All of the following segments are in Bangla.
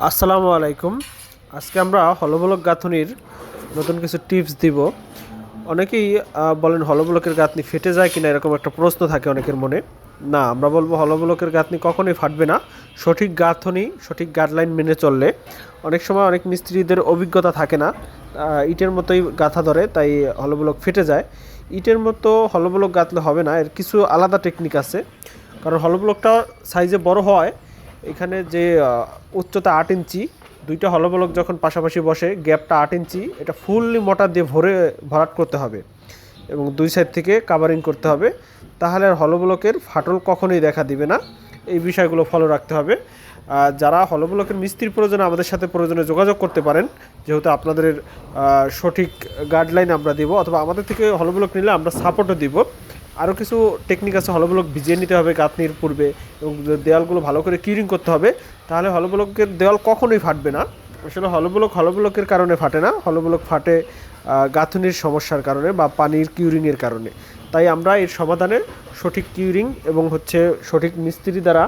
আসসালামু আলাইকুম। আজকে আমরা হলোবলক গাঁথনির নতুন কিছু টিপস দিব। অনেকেই বলেন হলোবলকের গাঁথনি ফেটে যায় কিনা, এরকম একটা প্রশ্ন থাকে অনেকের মনে। না, আমরা বলবো হলোবলকের গাঁথনি কখনোই ফাটবে না। সঠিক গাঁথনি, সঠিক গাইডলাইন মেনে চললে। অনেক সময় অনেক মিস্ত্রিদের অভিজ্ঞতা থাকে না, ইটের মতোই গাঁথা ধরে, তাই হলোবলক ফেটে যায়। ইটের মতো হলোবলক গাঁথলে হবে না, এর কিছু আলাদা টেকনিক আছে। কারণ হলোবলকটা সাইজে বড় হয়, এখানে যে উচ্চতা 8 ইঞ্চি, দুইটা হলোবলক যখন পাশাপাশি বসে গ্যাপটা 8 ইঞ্চি, এটা ফুললি মোটা দিয়ে ভরাট করতে হবে এবং দুই সাইড থেকে কাভারিং করতে হবে। তাহলে আর হলোবলকের ফাটল কখনোই দেখা দিবে না। এই বিষয়গুলো ফলো রাখতে হবে। যারা হলোবলকের মিস্ত্রির প্রয়োজনে আমাদের সাথে প্রয়োজনে যোগাযোগ করতে পারেন, যেহেতু আপনাদের সঠিক গাইডলাইন আমরা দিব, অথবা আমাদের থেকে হলোবলক নিলে আমরা সাপোর্টও দিব। আরও কিছু টেকনিক আছে, হলোবলক ভিজিয়ে নিতে হবে গাঁথনির পূর্বে, এবং দেওয়ালগুলো ভালো করে কিউরিং করতে হবে। তাহলে হলোবলকের দেওয়াল কখনোই ফাটবে না। আসলে হলোবলকের কারণে ফাটে না, হলোবলক ফাটে গাঁথনির সমস্যার কারণে বা পানির কিউরিংয়ের কারণে। তাই আমরা এর সমাধানে সঠিক কিউরিং এবং সঠিক মিস্ত্রি দ্বারা,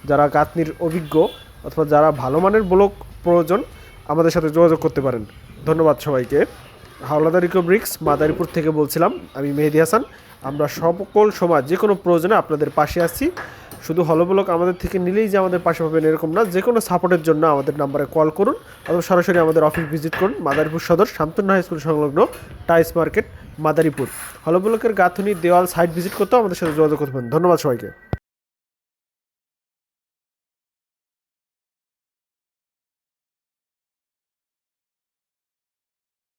যারা গাঁথনির অভিজ্ঞ অথবা যারা ভালো মানের ব্লক প্রয়োজন, আমাদের সাথে যোগাযোগ করতে পারেন। ধন্যবাদ সবাইকে। হাওলাদার ইকো ব্রিক্স, মাদারীপুর থেকে বলছিলাম আমি, মেহেদি হাসান। আমরা সকল সময় যে কোনো প্রয়োজনে আপনাদের পাশে আছি। শুধু হলোবলক আমাদের থেকে নিলেই যে আমাদের পাশে পাবেন এরকম না, যে কোনো সাপোর্টের জন্য আমাদের নাম্বারে কল করুন অথবা সরাসরি আমাদের অফিস ভিজিট করুন। মাদারীপুর সদর শান্তনু হাই স্কুল সংলগ্ন টাইস মার্কেট, মাদারীপুর। হলোবলকের গাঁথনি, দেওয়াল, সাইট ভিজিট করতেও আমাদের সাথে যোগাযোগ করতে পারেন। ধন্যবাদ সবাইকে।